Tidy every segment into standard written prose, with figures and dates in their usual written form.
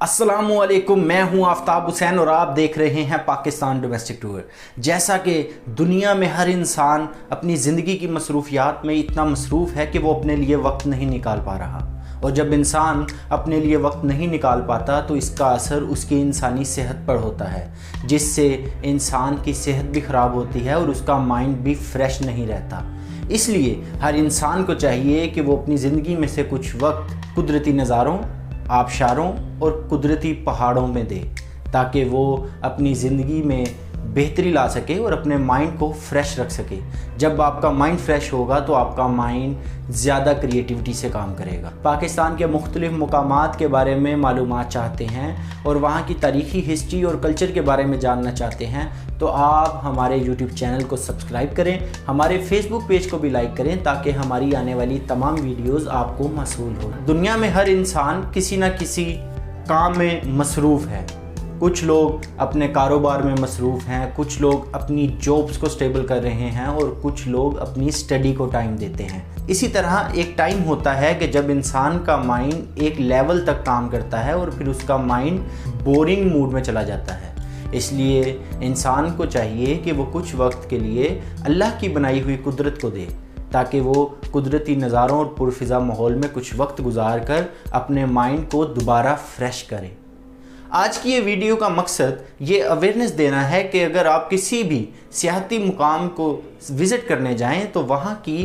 अस्सलाम वालेकुम, मैं हूं आफ्ताब हुसैन और आप देख रहे हैं पाकिस्तान डोमेस्टिक टूर। जैसा कि दुनिया में हर इंसान अपनी ज़िंदगी की मसरूफियात में इतना मसरूफ़ है कि वो अपने लिए वक्त नहीं निकाल पा रहा, और जब इंसान अपने लिए वक्त नहीं निकाल पाता तो इसका असर उसकी इंसानी सेहत पर होता है, जिससे इंसान की सेहत भी ख़राब होती है और उसका माइंड भी फ्रेश नहीं रहता। इसलिए हर इंसान को चाहिए कि वो अपनी ज़िंदगी में से कुछ वक्त कुदरती नज़ारों, आबशारों और कुदरती पहाड़ों में दे, ताकि वो अपनी ज़िंदगी में बेहतरी ला सके और अपने माइंड को फ्रेश रख सके। जब आपका माइंड फ्रेश होगा तो आपका माइंड ज़्यादा क्रिएटिविटी से काम करेगा। पाकिस्तान के मुख्तलिफ़ मुकामात के बारे में मालूमात चाहते हैं और वहाँ की तारीख़ी हिस्ट्री और कल्चर के बारे में जानना चाहते हैं तो आप हमारे यूट्यूब चैनल को सब्सक्राइब करें, हमारे फेसबुक पेज को भी लाइक करें ताकि हमारी आने वाली तमाम वीडियोज़ आपको मौसूल हो। दुनिया में हर इंसान किसी न किसी काम में मसरूफ़ है। कुछ लोग अपने कारोबार में मसरूफ़ हैं, कुछ लोग अपनी जॉब्स को स्टेबल कर रहे हैं और कुछ लोग अपनी स्टडी को टाइम देते हैं। इसी तरह एक टाइम होता है कि जब इंसान का माइंड एक लेवल तक काम करता है और फिर उसका माइंड बोरिंग मूड में चला जाता है। इसलिए इंसान को चाहिए कि वो कुछ वक्त के लिए अल्लाह की बनाई हुई कुदरत को दे, ताकि वो कुदरती नज़ारों और पुरफिज़ा माहौल में कुछ वक्त गुजार कर अपने माइंड को दोबारा फ्रेश करे। आज की ये वीडियो का मकसद ये अवेयरनेस देना है कि अगर आप किसी भी सियाहती मुकाम को विज़िट करने जाएं तो वहाँ की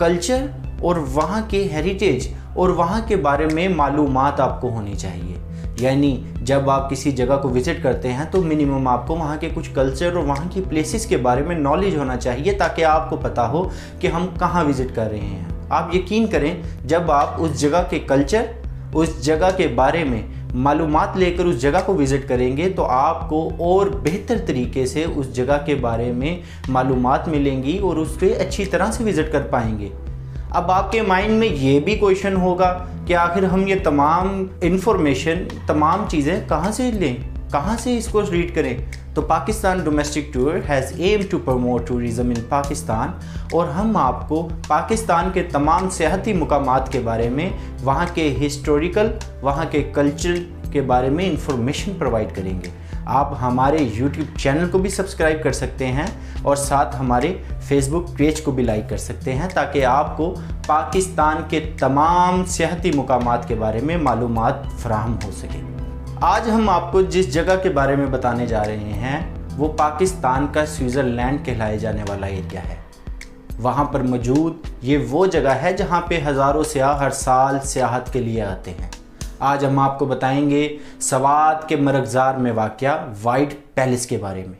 कल्चर और वहाँ के हेरिटेज और वहाँ के बारे में मालूमात आपको होनी चाहिए। यानी जब आप किसी जगह को विज़िट करते हैं तो मिनिमम आपको वहाँ के कुछ कल्चर और वहाँ की प्लेसेस के बारे में नॉलेज होना चाहिए, ताकि आपको पता हो कि हम कहाँ विज़िट कर रहे हैं। आप यकीन करें, जब आप उस जगह के कल्चर, उस जगह के बारे में मालूमात लेकर उस जगह को विज़िट करेंगे तो आपको और बेहतर तरीके से उस जगह के बारे में मालूमात मिलेंगी और उसके अच्छी तरह से विज़िट कर पाएंगे। अब आपके माइंड में ये भी क्वेश्चन होगा कि आखिर हम ये तमाम इन्फॉर्मेशन, तमाम चीज़ें कहाँ से लें, कहाँ से इसको रीड करें। तो Pakistan domestic tour has aim to promote tourism in Pakistan, और हम आपको पाकिस्तान के तमाम सियाहती मुकामात के बारे में, वहाँ के हिस्टोरिकल, वहाँ के कल्चर के बारे में इंफॉर्मेशन प्रोवाइड करेंगे। आप हमारे यूट्यूब चैनल को भी सब्सक्राइब कर सकते हैं और साथ हमारे फेसबुक पेज को भी लाइक कर सकते हैं, ताकि आपको पाकिस्तान के तमाम सियाहती मुकामात के बारे में मालूमात फराहम हो सके। आज हम आपको जिस जगह के बारे में बताने जा रहे हैं वो पाकिस्तान का स्विट्ज़रलैंड कहलाए जाने वाला एरिया है। वहाँ पर मौजूद ये वो जगह है जहाँ पे हज़ारों सयाह हर साल सियाहत के लिए आते हैं। आज हम आपको बताएंगे सवात के मरगज़ार में वाक़या वाइट पैलेस के बारे में।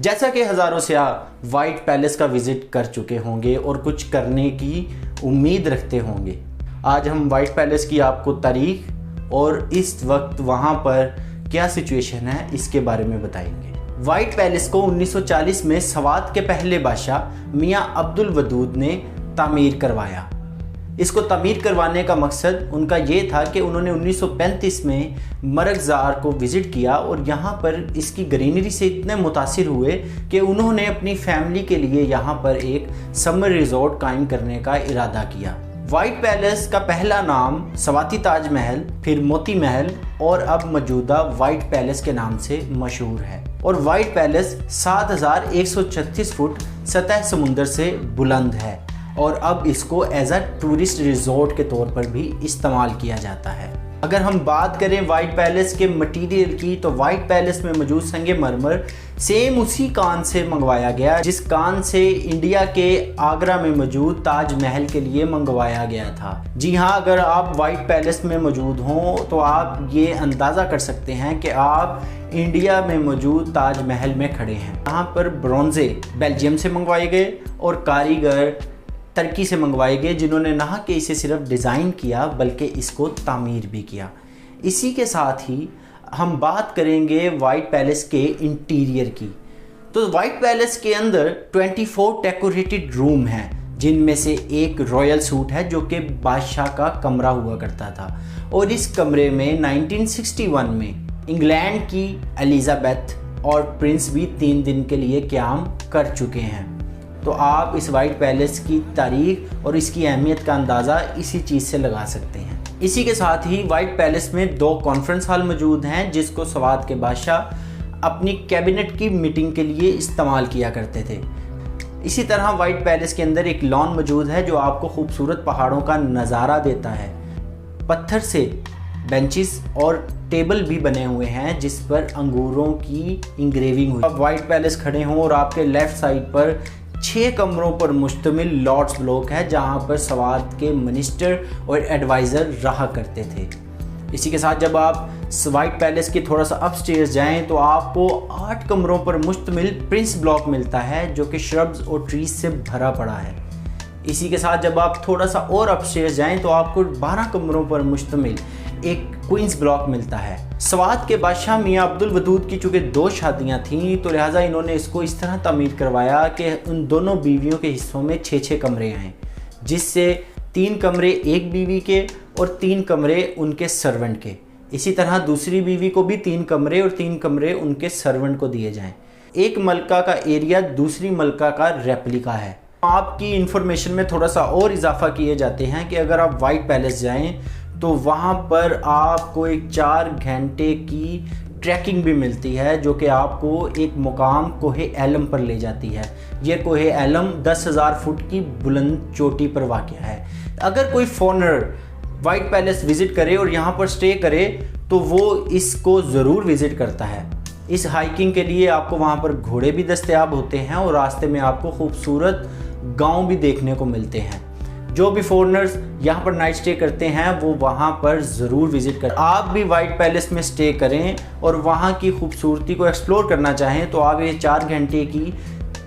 जैसा कि हज़ारों सयाह वाइट पैलेस का विज़िट कर चुके होंगे और कुछ करने की उम्मीद रखते होंगे, आज हम वाइट पैलेस की आपको तारीख़ और इस वक्त वहाँ पर क्या सिचुएशन है इसके बारे में बताएंगे। वाइट पैलेस को 1940 में सवात के पहले बादशाह मियाँ अब्दुल वदूद ने तामीर करवाया। इसको तामीर करवाने का मकसद उनका ये था कि उन्होंने 1935 में मरगज़ार को विज़िट किया और यहाँ पर इसकी ग्रीनरी से इतने मुतासिर हुए कि उन्होंने अपनी फैमिली के लिए यहाँ पर एक समर रिजॉर्ट कायम करने का इरादा किया। वाइट पैलेस का पहला नाम सवाती ताज महल, फिर मोती महल और अब मौजूदा वाइट पैलेस के नाम से मशहूर है। और वाइट पैलेस 7136 फुट सतह समुंदर से बुलंद है और अब इसको एज अ टूरिस्ट रिजॉर्ट के तौर पर भी इस्तेमाल किया जाता है। अगर हम बात करें वाइट पैलेस के मटेरियल की, तो वाइट पैलेस में मौजूद संगे मरमर सेम उसी कान से मंगवाया गया जिस कान से इंडिया के आगरा में मौजूद ताज महल के लिए मंगवाया गया था। जी हाँ, अगर आप वाइट पैलेस में मौजूद हों तो आप ये अंदाज़ा कर सकते हैं कि आप इंडिया में मौजूद ताज महल में खड़े हैं। यहाँ पर ब्रॉन्ज़े बेल्जियम से मंगवाए गए और कारीगर तुर्की से मंगवाए गए, जिन्होंने ना कि इसे सिर्फ डिज़ाइन किया बल्कि इसको तामीर भी किया। इसी के साथ ही हम बात करेंगे वाइट पैलेस के इंटीरियर की। तो वाइट पैलेस के अंदर 24 डेकोरेटेड रूम हैं, जिनमें से एक रॉयल सूट है जो कि बादशाह का कमरा हुआ करता था, और इस कमरे में 1961 में इंग्लैंड की एलिज़ाबेथ और प्रिंस भी 3 दिन के लिए क़याम कर चुके हैं। تو آپ اس وائٹ پیلس کی تاریخ اور اس کی اہمیت کا اندازہ اسی چیز سے لگا سکتے ہیں۔ اسی کے ساتھ ہی وائٹ پیلس میں 2 کانفرنس ہال موجود ہیں جس کو سوات کے بادشاہ اپنی کیبنٹ کی میٹنگ کے لیے استعمال کیا کرتے تھے۔ اسی طرح وائٹ پیلس کے اندر ایک لان موجود ہے جو آپ کو خوبصورت پہاڑوں کا نظارہ دیتا ہے۔ پتھر سے بینچز اور ٹیبل بھی بنے ہوئے ہیں جس پر انگوروں کی انگریونگ ہوئی۔ آپ وائٹ پیلس کھڑے ہوں اور آپ کے لیفٹ سائڈ پر 6 کمروں پر مشتمل لارڈز بلاک ہے جہاں پر سوات کے منسٹر اور ایڈوائزر رہا کرتے تھے۔ اسی کے ساتھ جب آپ وائٹ پیلس کے تھوڑا سا اپ سٹیئرز جائیں تو آپ کو 8 کمروں پر مشتمل پرنس بلاک ملتا ہے جو کہ شربز اور ٹریز سے بھرا پڑا ہے۔ اسی کے ساتھ جب آپ تھوڑا سا اور اپ سٹیئرز جائیں تو آپ کو 12 کمروں پر مشتمل ایک کوئنز بلاک ملتا ہے۔ سوات کے بادشاہ میاں عبد الودود کی چونکہ 2 شادیاں تھیں تو لہٰذا انہوں نے اس کو اس طرح تعمیر کروایا کہ ان دونوں بیویوں کے حصوں میں 6 کمرے آئیں، جس سے 3 کمرے ایک بیوی کے اور 3 کمرے ان کے سرونٹ کے۔ اسی طرح دوسری بیوی کو بھی 3 کمرے اور 3 کمرے ان کے سرونٹ کو دیے جائیں۔ ایک ملکہ کا ایریا دوسری ملکہ کا ریپلیکا ہے۔ آپ کی انفارمیشن میں تھوڑا سا اور اضافہ کیے جاتے ہیں کہ اگر آپ وائٹ پیلس جائیں تو وہاں پر آپ کو ایک 4 گھنٹے کی ٹریکنگ بھی ملتی ہے جو کہ آپ کو ایک مقام کوہ ایلم پر لے جاتی ہے۔ یہ کوہ ایلم 10,000 فٹ کی بلند چوٹی پر واقع ہے۔ اگر کوئی فورنر وائٹ پیلس وزٹ کرے اور یہاں پر سٹے کرے تو وہ اس کو ضرور وزٹ کرتا ہے۔ اس ہائکنگ کے لیے آپ کو وہاں پر گھوڑے بھی دستیاب ہوتے ہیں اور راستے میں آپ کو خوبصورت گاؤں بھی دیکھنے کو ملتے ہیں۔ جو بھی فورنرز یہاں پر نائٹ سٹے کرتے ہیں وہ وہاں پر ضرور وزٹ کریں۔ آپ بھی وائٹ پیلس میں سٹے کریں اور وہاں کی خوبصورتی کو ایکسپلور کرنا چاہیں تو آپ یہ 4 گھنٹے کی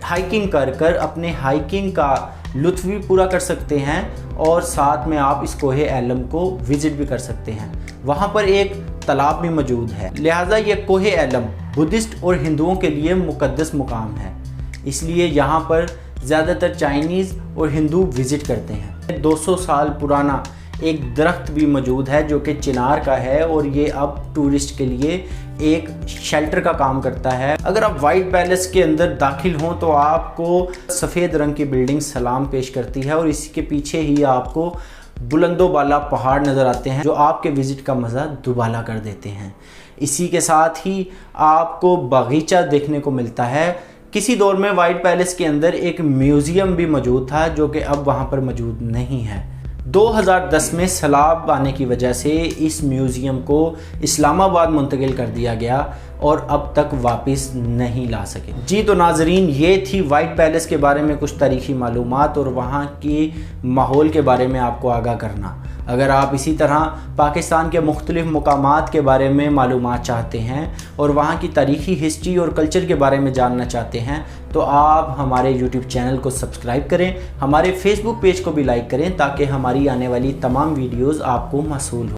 ہائکنگ کر اپنے ہائکنگ کا لطف بھی پورا کر سکتے ہیں اور ساتھ میں آپ اس کوہ ایلم کو وزٹ بھی کر سکتے ہیں۔ وہاں پر ایک تالاب بھی موجود ہے، لہٰذا یہ کوہ ایلم بدھسٹ اور ہندوؤں کے لیے مقدس مقام ہے، اس لیے یہاں پر زیادہ تر چائنیز اور ہندو وزٹ کرتے ہیں۔ 200 سال پرانا ایک درخت بھی موجود ہے جو کہ چنار کا ہے اور یہ اب ٹورسٹ کے لیے ایک شیلٹر کا کام کرتا ہے۔ اگر آپ وائٹ پیلس کے اندر داخل ہوں تو آپ کو سفید رنگ کی بلڈنگ سلام پیش کرتی ہے اور اس کے پیچھے ہی آپ کو بلند و بالا پہاڑ نظر آتے ہیں جو آپ کے وزٹ کا مزہ دوبالا کر دیتے ہیں۔ اسی کے ساتھ ہی آپ کو باغیچہ دیکھنے کو ملتا ہے۔ کسی دور میں وائٹ پیلس کے اندر ایک میوزیم بھی موجود تھا جو کہ اب وہاں پر موجود نہیں ہے۔ 2010 میں سیلاب آنے کی وجہ سے اس میوزیم کو اسلام آباد منتقل کر دیا گیا اور اب تک واپس نہیں لا سکے۔ جی تو ناظرین، یہ تھی وائٹ پیلس کے بارے میں کچھ تاریخی معلومات اور وہاں کی ماحول کے بارے میں آپ کو آگاہ کرنا۔ اگر آپ اسی طرح پاکستان کے مختلف مقامات کے بارے میں معلومات چاہتے ہیں اور وہاں کی تاریخی ہسٹری اور کلچر کے بارے میں جاننا چاہتے ہیں تو آپ ہمارے یوٹیوب چینل کو سبسکرائب کریں، ہمارے فیس بک پیج کو بھی لائک کریں تاکہ ہماری آنے والی تمام ویڈیوز آپ کو موصول ہوں۔